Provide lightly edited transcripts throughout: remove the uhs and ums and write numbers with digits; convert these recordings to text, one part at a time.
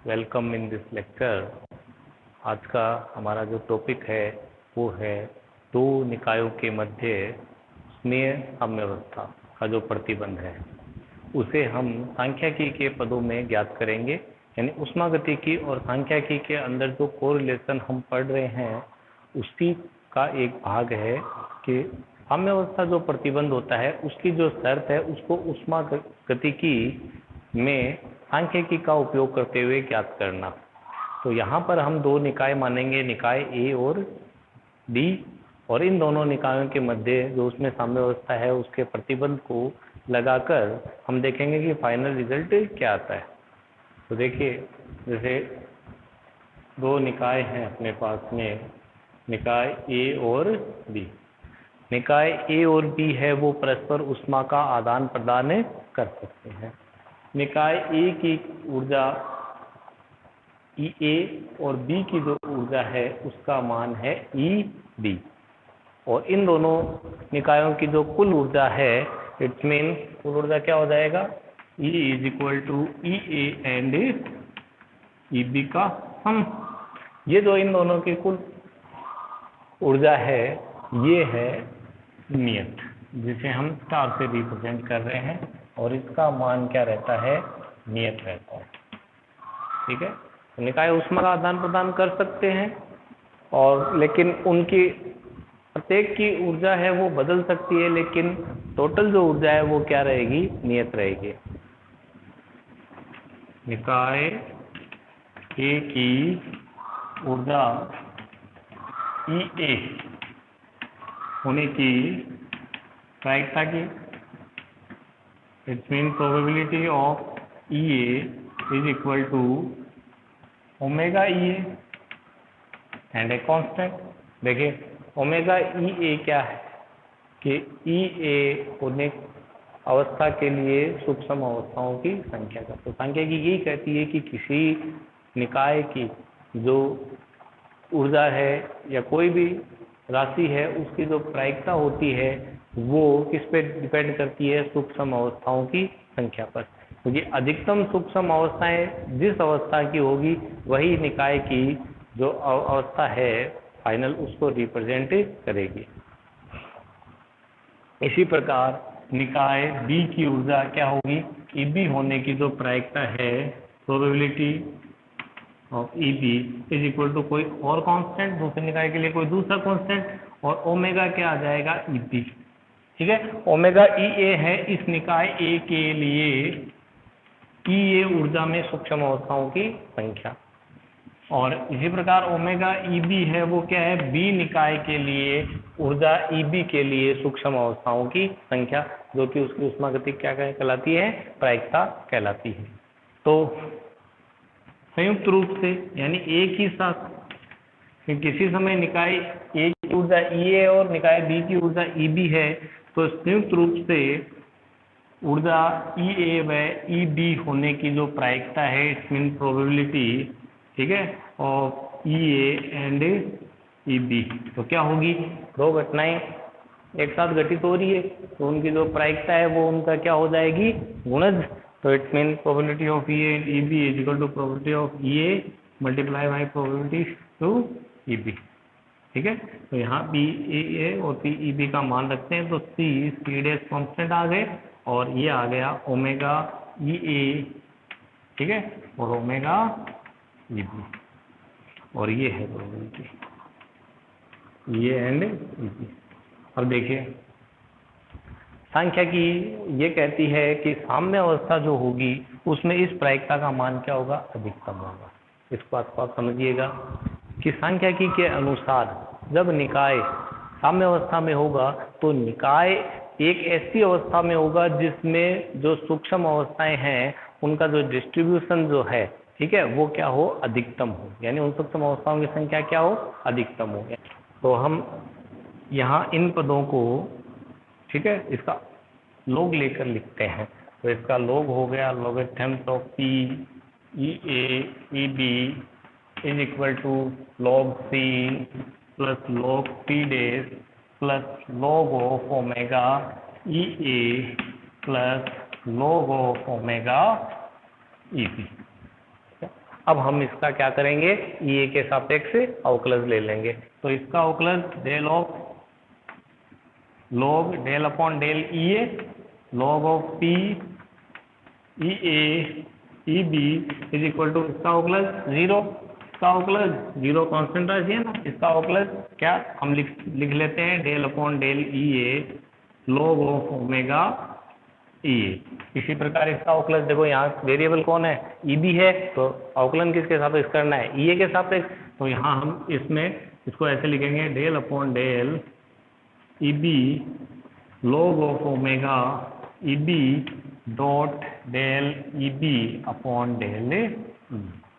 Welcome in this lecture. आज का हमारा जो टॉपिक है वो है दो निकायों के मध्य उष्मीय साम्यावस्था का जो प्रतिबंध है उसे हम सांख्यिकी के पदों में ज्ञात करेंगे। यानी ऊष्मागतिकी और सांख्यिकी के अंदर जो कोरिलेशन हम पढ़ रहे हैं उसी का एक भाग है कि साम्यावस्था जो प्रतिबंध होता है उसकी जो शर्त है उसको ऊष्मागतिकी में सांख्यिकी का उपयोग करते हुए ज्ञात करना। तो यहाँ पर हम दो निकाय मानेंगे, निकाय ए और डी, और इन दोनों निकायों के मध्य जो उसमें साम्यावस्था है उसके प्रतिबंध को लगाकर हम देखेंगे कि फाइनल रिजल्ट क्या आता है। तो देखिए, जैसे दो निकाय हैं अपने पास में, निकाय ए और बी। निकाय ए और बी है वो परस्पर ऊष्मा का आदान प्रदान कर सकते हैं। निकाय ए की ऊर्जा ई ए और बी की जो ऊर्जा है उसका मान है ई बी, और इन दोनों निकायों की जो कुल ऊर्जा है इट्स मीन कुल ऊर्जा क्या हो जाएगा, E is equal to E A and E B का सम। ये जो इन दोनों की कुल ऊर्जा है ये है नियत, जिसे हम स्टार से रिप्रेजेंट कर रहे हैं, और इसका मान क्या रहता है, नियत रहता है। ठीक है, तो निकाय ऊष्मा का आदान प्रदान कर सकते हैं, और लेकिन उनकी प्रत्येक की ऊर्जा है वो बदल सकती है, लेकिन टोटल जो ऊर्जा है वो क्या रहेगी, नियत रहेगी। निकाय ए की ऊर्जा ई ए होने की प्रायिकता की, it's mean probability of E A is equal to omega E A and a constant. देखिए ओमेगा ई ए क्या है कि ई ए होने अवस्था के लिए सूक्ष्म अवस्थाओं की संख्या का, तो सांख्यिकी यही कहती है कि किसी निकाय की जो ऊर्जा है या कोई भी राशि है उसकी जो प्रायिकता होती है वो किस पे डिपेंड करती है, सूक्ष्म अवस्थाओं की संख्या पर। क्योंकि अधिकतम सूक्ष्म अवस्थाएं जिस अवस्था की होगी वही निकाय की जो अवस्था है फाइनल उसको रिप्रेजेंट करेगी। इसी प्रकार निकाय बी की ऊर्जा क्या होगी, ई बी होने की जो प्रायिकता है, probability of E B is equal to कोई और कांस्टेंट, दूसरे निकाय के लिए कोई दूसरा कांस्टेंट, और ओमेगा क्या आ जाएगा, ई बी। ठीक है, ओमेगा ई ए है इस निकाय ए के लिए ई ए ऊर्जा में सूक्ष्म अवस्थाओं की संख्या, और इसी प्रकार ओमेगा ई बी है वो क्या है, बी निकाय के लिए ऊर्जा ई बी के लिए सूक्ष्म अवस्थाओं की संख्या, जो कि उसकी ऊष्मागतिकी क्या कहलाती है, प्रायिकता कहलाती है। तो संयुक्त रूप से यानी एक ही साथ किसी समय निकाय ए की ऊर्जा ई ए और निकाय बी की ऊर्जा ई बी है, तो संयुक्त रूप से ऊर्जा ई ए व ई बी होने की जो प्रायिकता है इट्स मीन प्रोबेबिलिटी, ठीक है, और ई ए एंड ई बी, तो क्या होगी, दो घटनाएं एक साथ घटित हो रही है तो उनकी जो प्रायिकता है वो उनका क्या हो जाएगी, गुणज। तो it's mean probability of E A and E B is equal to probability of E A multiply by probability to E B. ठीक है, तो यहाँ पी ए और पी ई बी का मान रखते हैं, तो सी डैश कॉन्स्टेंट आ गए, और ये आ गया ओमेगा ई ए, ठीक है, और ओमेगा ई बी, और ये है probability E A and E B. अब देखिए सांख्यिकी ये कहती है कि साम्य अवस्था जो होगी उसमें इस प्रायिकता का मान क्या होगा, अधिकतम होगा। इस बात को आप समझिएगा कि सांख्यिकी के अनुसार जब निकाय साम्य अवस्था में होगा तो निकाय एक ऐसी अवस्था में होगा जिसमें जो सूक्ष्म अवस्थाएं हैं उनका जो डिस्ट्रीब्यूशन जो है, ठीक है, वो क्या हो, अधिकतम हो, यानी उन सूक्ष्म अवस्थाओं की संख्या क्या हो, अधिकतम हो। तो हम यहाँ इन पदों को, ठीक है, इसका लॉग लेकर लिखते हैं। तो इसका लॉग हो गया logarithms of P E A E B is equal to log C plus log T days plus log of omega E A plus log of omega E B. अब हम इसका क्या करेंगे, ई के सापेक्ष अवकलज ले लेंगे। तो इसका अवकलज del of log del upon del E A log of P E A E B is equal to इसका अवकलज 0, इसका अवकलज 0 कांस्टेंट राशि है ना, इसका अवकलज क्या हम लिख लेते हैं del upon del E A log of omega E A. इसी प्रकार इसका अवकलज देखो, यहाँ वेरिएबल कौन है, ई बी है, तो अवकलन किसके सापेक्ष करना है, ई ए के सापेक्ष। तो यहाँ हम इसमें इसको ऐसे लिखेंगे del upon del E B log of omega E B dot del E B upon del,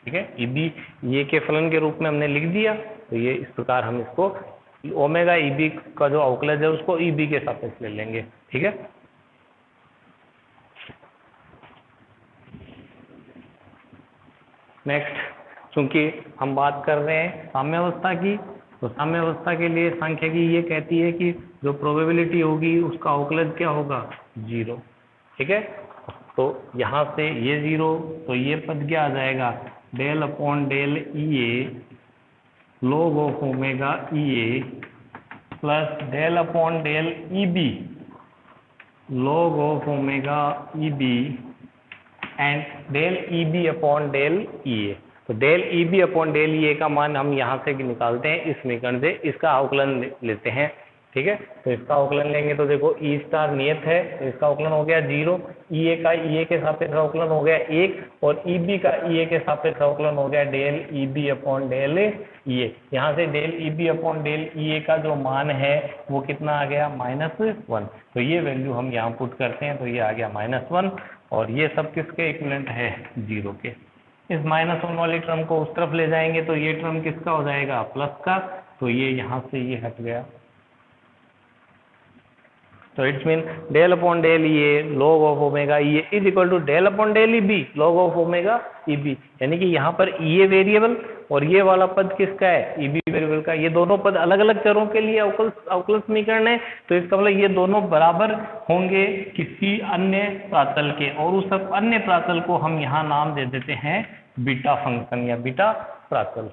ठीक है। ई बी ये के फलन के रूप में हमने लिख दिया, तो ये इस प्रकार हम इसको ओमेगा ई बी का जो अवकलज है उसको ई बी के सापेक्ष ले लेंगे, ठीक है। नेक्स्ट, चूंकि हम बात कर रहे हैं साम्यावस्था की, तो साम्यावस्था के लिए सांख्यिकी ये कहती है कि जो प्रोबेबिलिटी होगी उसका अवकलज क्या होगा, 0, ठीक है। तो यहाँ से ये 0, तो ये पद क्या आ जाएगा, del upon del E A log of omega E A plus del upon del E B log of omega E B and del E B upon del E A. तो del E B upon del E A का मान हम यहाँ से निकालते हैं इस समीकरण से, इसका अवकलन लेते हैं, ठीक है। तो इसका अवकलन लेंगे तो देखो ई स्टार नियत है, तो इसका अवकलन हो गया 0, ई ए का ई ए के सापेक्ष अवकलन हो गया 1 और ई बी का ई ए के सापेक्ष अवकलन हो गया del E B upon del E A. यहाँ से del E B upon del E A का जो मान है वो कितना आ गया, -1। तो ये वैल्यू हम यहाँ पुट करते हैं, तो ये आ गया -1 और ये सब किसके इक्विवेलेंट है, 0 के। इस -1 वाली टर्म को उस तरफ ले जाएंगे तो ये टर्म किसका हो जाएगा, प्लस का, तो ये यहाँ से ये हट गया। तो it's mean del upon del E A log of omega E A is equal to del upon del E B log of omega E B. यानी कि यहाँ पर ई ए वेरिएबल और ये वाला पद किसका है, ई बी वेरिएबल का। ये दोनों पद अलग अलग चरों के लिए अवकल समीकरण है, तो इसका मतलब ये दोनों बराबर होंगे किसी अन्य प्रातल के, और उस अन्य प्रातल को हम यहाँ नाम दे देते हैं बीटा फंक्शन या बीटा प्रातल,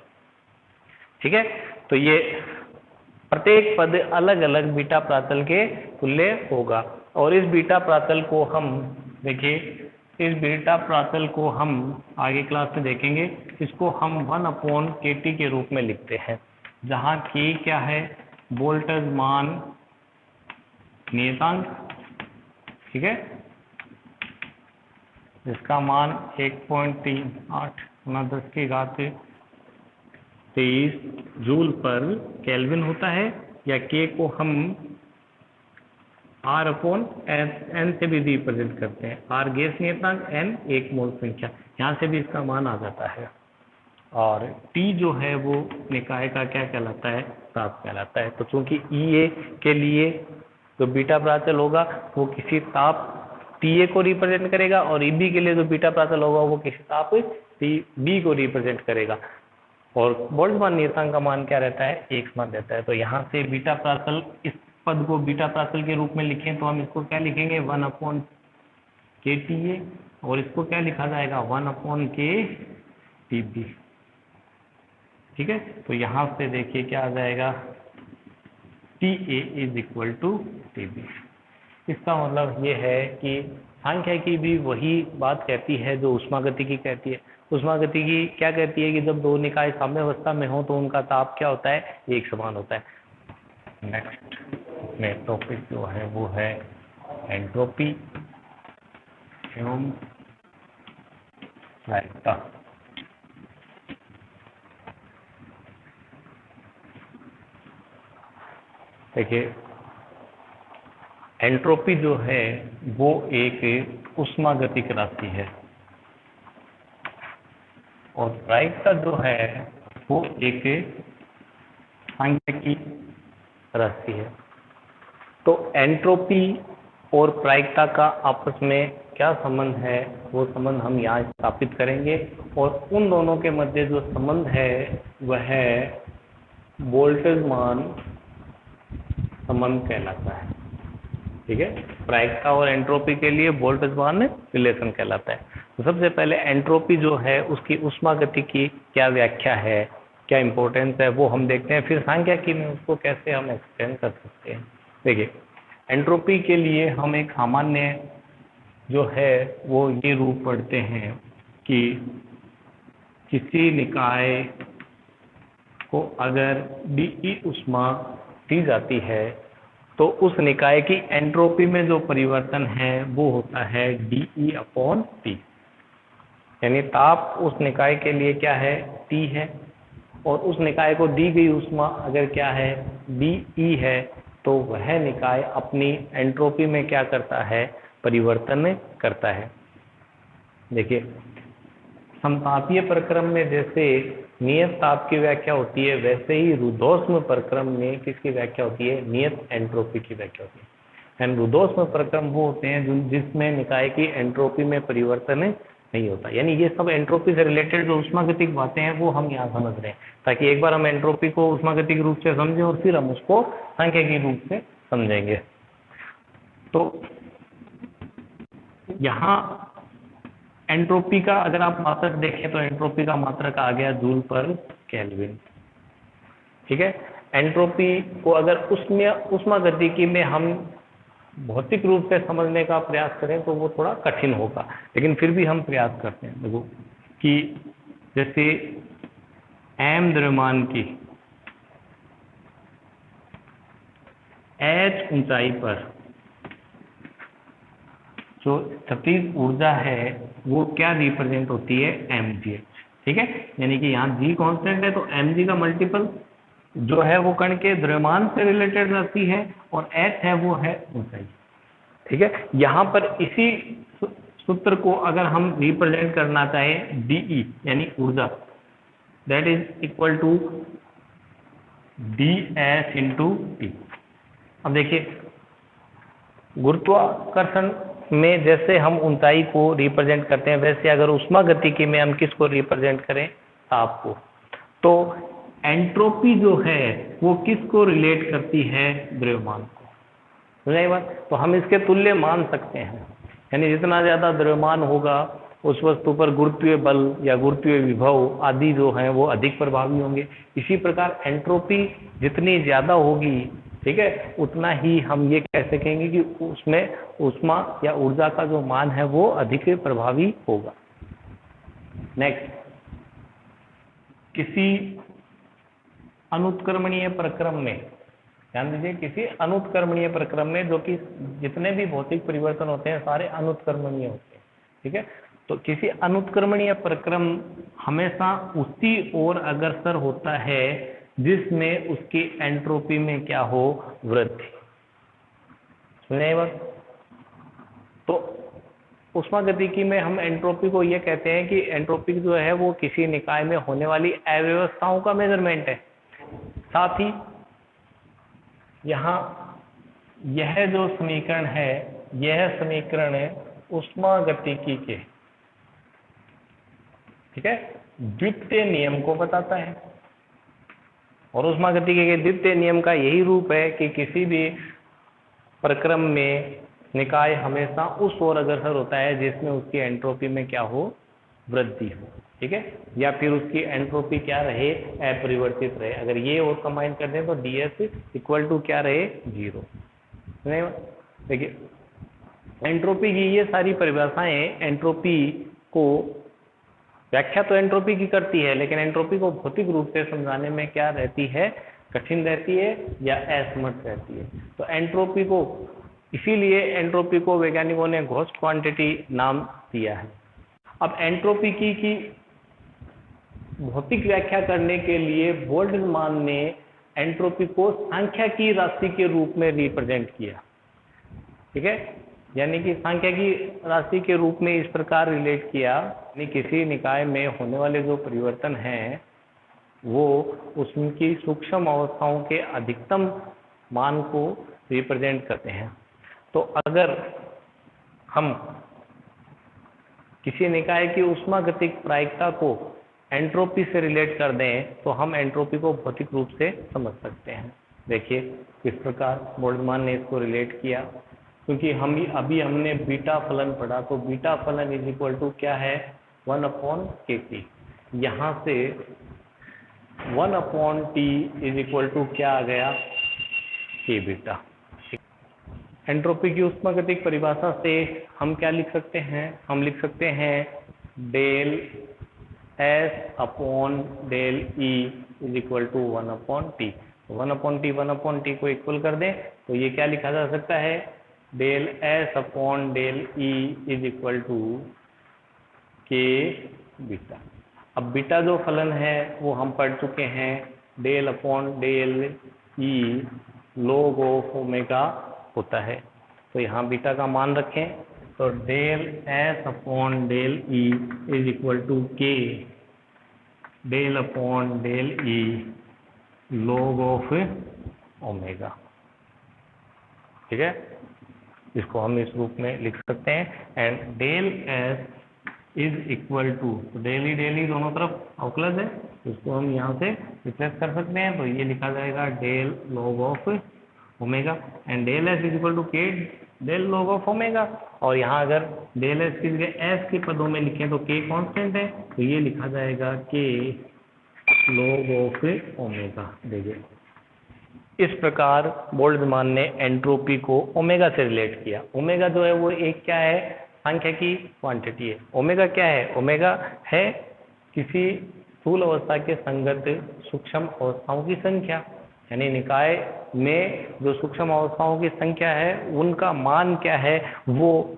ठीक है। तो ये प्रत्येक पद अलग अलग बीटा प्रातल के तुल्य होगा, और इस बीटा प्रातल को हम देखिए, इस बीटा प्रातल को हम आगे क्लास में देखेंगे, इसको हम 1/kt के रूप में लिखते हैं, जहाँ k क्या है, वोल्टेज मान नियतांक, ठीक है, जिसका मान 1.38 × 10⁻23 जूल पर केल्विन होता है, या k को हम R/n से भी रिप्रेजेंट करते हैं, R गैस नियतांक, n एक मोल संख्या, यहाँ से भी इसका मान आ जाता है। और T जो है वो निकाय का क्या कहलाता है, ताप कहलाता है। तो चूंकि EA के लिए जो बीटा प्राचल होगा वो किसी ताप TA को रिप्रेजेंट करेगा, और EB के लिए जो बीटा प्राचल होगा वो किसी ताप TB को रिप्रेजेंट करेगा, और बोल्ट्जमान नियतांक का मान क्या रहता है, 1 समान रहता है। तो यहाँ से बीटा प्राचल, इस पद को बीटा प्राचल के रूप में लिखें तो हम इसको क्या लिखेंगे, 1/kTA, और इसको क्या लिखा जाएगा, 1/kTB, ठीक है। तो यहाँ से देखिए क्या आ जाएगा, TA is equal to TB। इसका मतलब ये है कि सांख्यिकी भी वही बात कहती है जो ऊष्मागतिकी कहती है। ऊष्मागतिकी क्या कहती है कि जब दो निकाय साम्यावस्था में हो तो उनका ताप क्या होता है, एक समान होता है। नेक्स्ट में टॉपिक जो है वो है एंट्रोपी एवं प्रायिकता। देखिए, एंट्रोपी जो है वो एक ऊष्मागतिक राशि है, और प्रायिकता जो है वो एक सांख्यिकी राशि है। तो एंट्रोपी और प्रायिकता का आपस में क्या संबंध है, वो संबंध हम यहाँ स्थापित करेंगे, और उन दोनों के मध्य जो संबंध है वह वोल्टेज मान संबंध कहलाता है। ठीक है, प्रायिकता और एंट्रोपी के लिए बोल्ट्जमान रिलेशन कहलाता है। तो सबसे पहले एंट्रोपी जो है उसकी ऊष्मागति की क्या व्याख्या है, क्या इंपॉर्टेंस है, वो हम देखते हैं। फिर सांख्यिकी में उसको कैसे हम एक्सप्लेन कर सकते हैं। देखिए, एंट्रोपी के लिए हम एक सामान्य जो है वो ये रूप पढ़ते हैं कि किसी निकाय को अगर dE ऊष्मा दी जाती है तो उस निकाय की एंट्रोपी में जो परिवर्तन है वो होता है dE/T। यानी ताप उस निकाय के लिए क्या है, T है, और उस निकाय को दी गई ऊष्मा अगर क्या है, dE है, तो वह निकाय अपनी एंट्रोपी में क्या करता है, परिवर्तन करता है। देखिए, समतापीय प्रक्रम में जैसे नियत ताप की व्याख्या होती है, वैसे ही रुद्धोष्म प्रक्रम में किसकी व्याख्या होती है, नियत एंट्रोपी की व्याख्या होती है। एंड रुद्धोष्म प्रक्रम वो होते हैं जिसमें निकाय की एंट्रोपी में परिवर्तन नहीं होता। यानी ये सब एंट्रोपी से रिलेटेड जो ऊष्मागतिक बातें हैं वो हम यहाँ समझ रहे हैं, ताकि एक बार हम एंट्रोपी को ऊष्मागतिक रूप से समझें और फिर हम उसको सांख्यिकी रूप से समझेंगे। तो यहाँ एंट्रोपी का अगर आप मात्रक देखें तो एंट्रोपी का मात्रक आ गया जूल पर केल्विन। ठीक है, एंट्रोपी को अगर उसमें ऊष्मागतिकी में हम भौतिक रूप से समझने का प्रयास करें तो वो थोड़ा कठिन होगा, लेकिन फिर भी हम प्रयास करते हैं। देखो कि जैसे m द्रव्यमान की h ऊंचाई पर जो स्थितिज ऊर्जा है वो क्या रिप्रेजेंट होती है, mgh। ठीक है, यानी कि यहाँ g कांस्टेंट है तो mg का मल्टीपल जो है वो कण के द्रव्यमान से रिलेटेड राशि है और h है वो है ऊंचाई। ठीक है, यहाँ पर इसी सूत्र को अगर हम रिप्रेजेंट करना चाहें dE यानी ऊर्जा, that is equal to ds into T। अब देखिए, गुरुत्वाकर्षण में जैसे हम ऊंचाई को रिप्रेजेंट करते हैं, वैसे अगर ऊष्मागतिकी में हम किसको रिप्रेजेंट करें, ताप को, तो एंट्रोपी जो है वो किसको रिलेट करती है, द्रव्यमान को। समझाई बात? तो हम इसके तुल्य मान सकते हैं, यानी जितना ज्यादा द्रव्यमान होगा उस वस्तु पर गुरुत्वीय बल या गुरुत्वीय विभव आदि जो है वो अधिक प्रभावी होंगे। इसी प्रकार एंट्रोपी जितनी ज्यादा होगी, ठीक है, उतना ही हम ये कह सकेंगे कि उसमें ऊष्मा या ऊर्जा का जो मान है वो अधिक प्रभावी होगा। नेक्स्ट, किसी अनुत्क्रमणीय प्रक्रम में, ध्यान दीजिए, किसी अनुत्क्रमणीय प्रक्रम में, जो कि जितने भी भौतिक परिवर्तन होते हैं सारे अनुत्क्रमणीय होते हैं। ठीक है, तो किसी अनुत्क्रमणीय प्रक्रम हमेशा उसी ओर अग्रसर होता है जिसमें उसकी एंट्रोपी में क्या हो, वृद्धि। सुनिए बात? तो ऊष्मागतिकी में हम एंट्रोपी को ये कहते हैं कि एंट्रोपी जो है वो किसी निकाय में होने वाली अव्यवस्थाओं का मेजरमेंट है। साथ ही यहाँ यह जो समीकरण है, यह समीकरण ऊष्मागतिकी के, ठीक है, द्वितीय नियम को बताता है। और ऊष्मागतिकी के द्वितीय नियम का यही रूप है कि किसी भी प्रक्रम में निकाय हमेशा उस ओर अग्रसर होता है जिसमें उसकी एंट्रोपी में क्या हो, वृद्धि हो। ठीक है, या फिर उसकी एंट्रोपी क्या रहे, अपरिवर्तित रहे। अगर ये और कंबाइन कर दें तो ds इक्वल टू क्या रहे, 0। देखिए, एंट्रोपी की ये सारी परिभाषाएं एंट्रोपी को, व्याख्या तो एंट्रोपी की करती है, लेकिन एंट्रोपी को भौतिक रूप से समझाने में क्या रहती है, कठिन रहती है या असमर्थ रहती है। तो एंट्रोपी को, इसीलिए एंट्रोपी को वैज्ञानिकों ने घोस्ट क्वांटिटी नाम दिया है। अब एंट्रोपी की भौतिक व्याख्या करने के लिए बोल्ट्जमान ने एंट्रोपी को सांख्यिकी राशि के रूप में रिप्रेजेंट किया। ठीक है, यानी कि सांख्यिकी राशि के रूप में इस प्रकार रिलेट किया, यानी किसी निकाय में होने वाले जो परिवर्तन हैं वो उसकी सूक्ष्म अवस्थाओं के अधिकतम मान को रिप्रेजेंट करते हैं। तो अगर हम किसी निकाय की ऊष्मागतिक प्रायिकता को एंट्रोपी से रिलेट कर दें तो हम एंट्रोपी को भौतिक रूप से समझ सकते हैं। देखिए किस प्रकार बोल्ट्जमान ने इसको रिलेट किया। क्योंकि अभी हमने बीटा फलन पढ़ा, तो बीटा फलन इज इक्वल टू क्या है, 1/kT। यहाँ से 1/T इज इक्वल टू क्या आ गया, k बीटा। एंट्रोपी की ऊष्मागतिक परिभाषा से हम क्या लिख सकते हैं, हम लिख सकते हैं del S/del E is equal to 1/T। 1/T को इक्वल कर दें तो ये क्या लिखा जा सकता है, del S/del E is equal to k beta. अब बीटा जो फलन है वो हम पढ़ चुके हैं, del E log of omega होता है। तो यहाँ बीटा का मान रखें, तो del S/del E is equal to k del E log of omega. ठीक है, इसको हम इस रूप में लिख सकते हैं। And del S is equal to, डेली दोनों तरफ अवकलज है, इसको हम यहाँ से रिप्लेस कर सकते हैं। तो ये लिखा जाएगा del log of omega, and del S is equal to K del log of omega. और यहाँ अगर डेल S की जगह S के पदों में लिखें तो k कांस्टेंट है, तो ये लिखा जाएगा k लॉग ऑफ ओमेगा। देखिए, इस प्रकार बोल्ट्जमान ने एंट्रोपी को ओमेगा से रिलेट किया। ओमेगा जो है वो एक क्या है, संख्या की क्वांटिटी है। ओमेगा क्या है, ओमेगा है किसी स्थूल अवस्था के संगत सूक्ष्म अवस्थाओं की संख्या, यानी निकाय में जो सूक्ष्म अवस्थाओं की संख्या है उनका मान क्या है, वो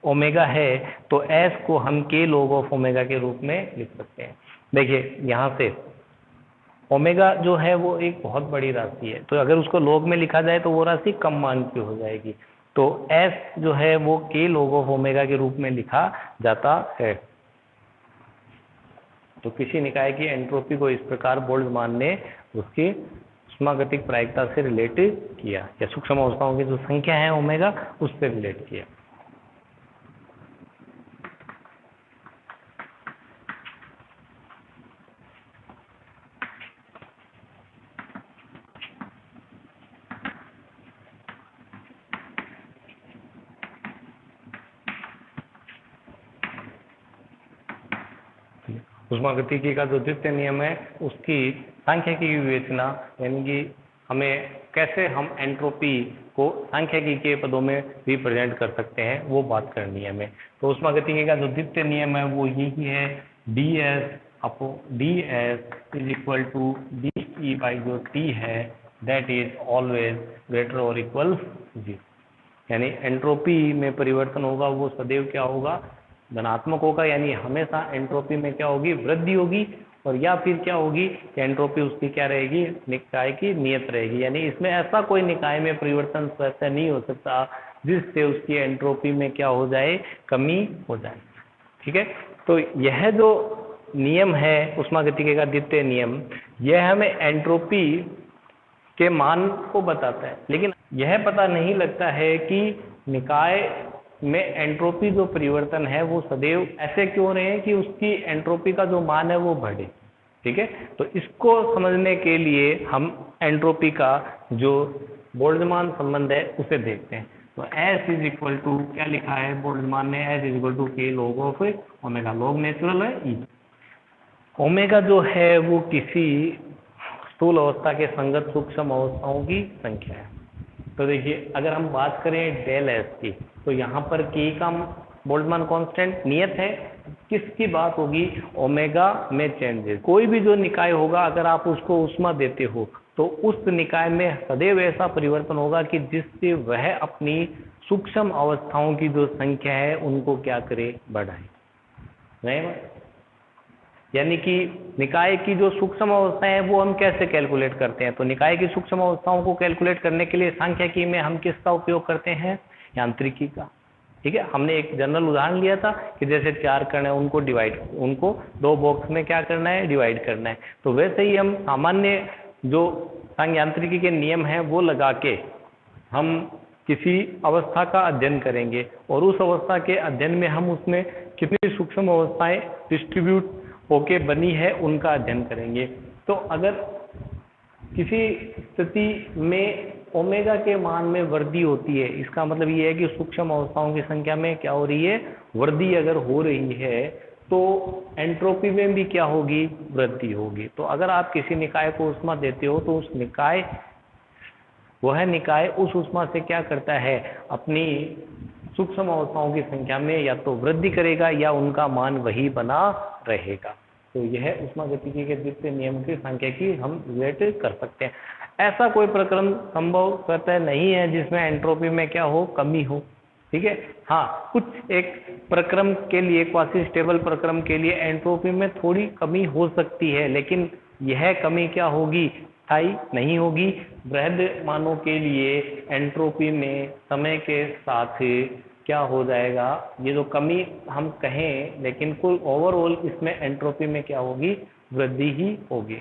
ओमेगा है। तो S को हम k log ऑफ ओमेगा के रूप में लिख सकते हैं। देखिए, यहाँ से ओमेगा जो है वो एक बहुत बड़ी राशि है, तो अगर उसको log में लिखा जाए तो वो राशि कम मान की हो जाएगी। तो S जो है वो k log ऑफ ओमेगा के रूप में लिखा जाता है। तो किसी निकाय की एंट्रोपी को इस प्रकार बोल्ट्जमान ने उसकी ऊष्मागतिक प्रायिकता से रिलेट किया, या सूक्ष्म अवस्थाओं की जो संख्या है ओमेगा उससे रिलेट किया। ऊष्मागतिकी का जो द्वितीय नियम है उसकी सांख्यिकी की विवेचना, यानी कि हमें कैसे हम एंट्रोपी को सांख्यिकी के पदों में रिप्रेजेंट कर सकते हैं, वो बात करनी है हमें। तो ऊष्मागतिकी का जो द्वितीय नियम है वो यही है, ds is equal to dE by जो T है, दैट इज ऑलवेज ग्रेटर और इक्वल 0। यानी एंट्रोपी में परिवर्तन होगा वो सदैव क्या होगा, धनात्मक होगा, यानी हमेशा एंट्रोपी में क्या होगी, वृद्धि होगी। और या फिर क्या होगी कि एंट्रोपी उसकी क्या रहेगी, निकाय की नियत रहेगी। यानी इसमें ऐसा कोई निकाय में परिवर्तन स्वतः नहीं हो सकता जिससे उसकी एंट्रोपी में क्या हो जाए, कमी हो जाए। ठीक है, तो यह जो नियम है ऊष्मागतिकी का द्वितीय नियम, यह हमें एंट्रोपी के मान को बताता है, लेकिन यह पता नहीं लगता है कि निकाय में एंट्रोपी जो परिवर्तन है वो सदैव ऐसे क्यों रहे हैं कि उसकी एंट्रोपी का जो मान है वो बढ़े। ठीक है, तो इसको समझने के लिए हम एंट्रोपी का जो बोल्ट्जमान संबंध है उसे देखते हैं। तो S इज इक्वल टू क्या लिखा है बोल्ट्जमान ने, S is equal to k log of omega. log natural है E। ओमेगा जो है वो किसी स्थूल अवस्था के संगत सूक्ष्म अवस्थाओं की संख्या है। तो देखिए, अगर हम बात करें डेल S की, तो यहाँ पर k का बोल्ट्जमान कांस्टेंट नियत है। किसकी बात होगी, ओमेगा में चेंजेस। कोई भी जो निकाय होगा अगर आप उसको ऊष्मा देते हो तो उस निकाय में सदैव ऐसा परिवर्तन होगा कि जिससे वह अपनी सूक्ष्म अवस्थाओं की जो संख्या है उनको क्या करे, बढ़ाए। नहीं, यानी कि निकाय की जो सूक्ष्म अवस्थाएं हैं वो हम कैसे कैलकुलेट करते हैं, तो निकाय की सूक्ष्म अवस्थाओं को कैलकुलेट करने के लिए सांख्यिकी में हम किसका उपयोग करते हैं, यांत्रिकी का। ठीक है, हमने एक जनरल उदाहरण लिया था कि जैसे 4 कण है उनको 2 बॉक्स में क्या करना है, डिवाइड करना है। तो वैसे ही हम सामान्य जो यांत्रिकी के नियम हैं वो लगा के हम किसी अवस्था का अध्ययन करेंगे और उस अवस्था के अध्ययन में हम उसमें कितनी सूक्ष्म अवस्थाएं डिस्ट्रीब्यूट होके बनी है उनका अध्ययन करेंगे। तो अगर किसी स्थिति में ओमेगा के मान में वृद्धि होती है, इसका मतलब ये है कि सूक्ष्म अवस्थाओं की संख्या में क्या हो रही है, वृद्धि अगर हो रही है तो एंट्रोपी में भी क्या होगी, वृद्धि होगी। तो अगर आप किसी निकाय को ऊष्मा देते हो तो वह निकाय उस ऊष्मा से क्या करता है, अपनी सूक्ष्म अवस्थाओं की संख्या में या तो वृद्धि करेगा या उनका मान वही बना रहेगा। तो यह ऊष्मागतिकी के द्वितीय नियम की संख्या की हम रिलेट कर सकते हैं। ऐसा कोई प्रक्रम संभवतः नहीं है जिसमें एंट्रोपी में क्या हो, कमी हो। ठीक है, हाँ, कुछ एक प्रक्रम के लिए, क्वासी स्टेबल प्रक्रम के लिए एंट्रोपी में थोड़ी कमी हो सकती है, लेकिन यह कमी क्या होगी, स्थायी नहीं होगी। वृहद मानों के लिए एंट्रोपी में समय के साथ क्या हो जाएगा, ये जो कमी हम कहें, लेकिन कुल ओवरऑल इसमें एंट्रोपी में क्या होगी, वृद्धि ही होगी।